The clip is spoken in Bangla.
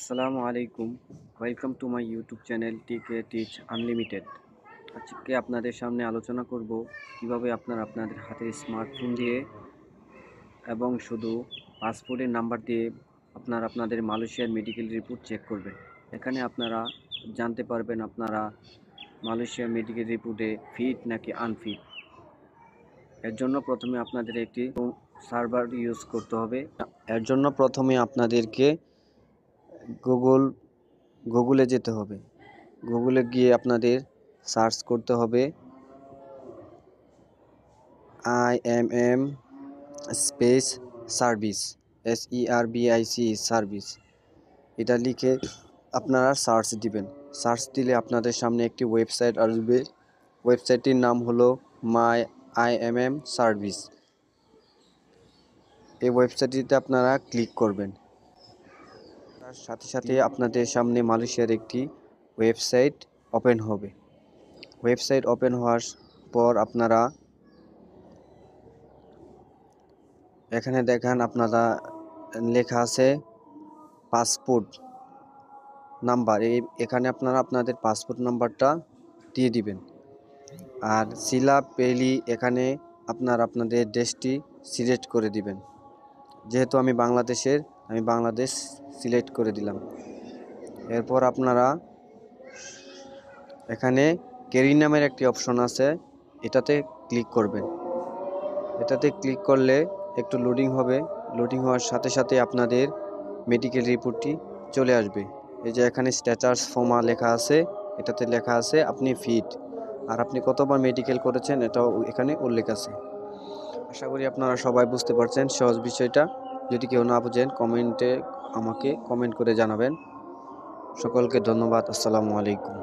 আসসালামু আলাইকুম। Welcome to my YouTube channel টিকে টিচ আনলিমিটেড। আজকে আপনাদের সামনে আলোচনা করব কিভাবে আপনারা আপনাদের হাতের স্মার্টফোন দিয়ে এবং শুধু পাসপোর্টের নাম্বার দিয়ে আপনারা আপনাদের মালয়েশিয়ার মেডিকেল রিপোর্ট চেক করবেন। এখানে আপনারা জানতে পারবেন আপনারা মালয়েশিয়ার মেডিকেল রিপোর্টে ফিট নাকি আনফিট। এর জন্য প্রথমে আপনাদের একটি সার্ভার ইউজ করতে হবে। এর জন্য প্রথমে আপনাদেরকে গুগলে যেতে হবে। গুগলে গিয়ে আপনাদের সার্চ করতে হবে IMM space service, SERVIC service. এটা লিখে আপনারা সার্চ দিবেন। সার্চ দিলে আপনাদের সামনে একটি ওয়েবসাইট আসবে। ওয়েবসাইটটির নাম হলো মাই IMM সার্ভিস। এই ওয়েবসাইটটিতে আপনারা ক্লিক করবেন। তার সাথে সাথে আপনাদের সামনে মালয়েশিয়ার একটি ওয়েবসাইট ওপেন হবে। ওয়েবসাইট ওপেন হওয়ার পর আপনারা এখানে দেখেন আপনারা লেখা আছে পাসপোর্ট নাম্বার। এখানে আপনারা আপনাদের পাসপোর্ট নাম্বারটা দিয়ে দিবেন। আর সিলা পেলি এখানে আপনারা আপনাদের দেশটি সিলেক্ট করে দিবেন। যেহেতু আমি বাংলাদেশের, আমি বাংলাদেশ সিলেক্ট করে দিলাম। এরপর আপনারা এখানে ক্যারি নামের একটি অপশন আছে, এটাতে ক্লিক করবেন। এটাতে ক্লিক করলে একটু লোডিং হবে। লোডিং হওয়ার সাথে সাথে আপনাদের মেডিকেল রিপোর্টটি চলে আসবে। এই যে এখানে স্ট্যাটাস ফর্মা লেখা আছে, এটাতে লেখা আছে আপনি ফিট, আর আপনি কতবার মেডিকেল করেছেন এটাও এখানে উল্লেখ আছে। আশা করি আপনারা সবাই বুঝতে পারছেন সহজ বিষয়টা। যদি কেউ না বুঝেন কমেন্টে আমাকে কমেন্ট করে জানাবেন। সকলকে ধন্যবাদ। আসসালামু আলাইকুম।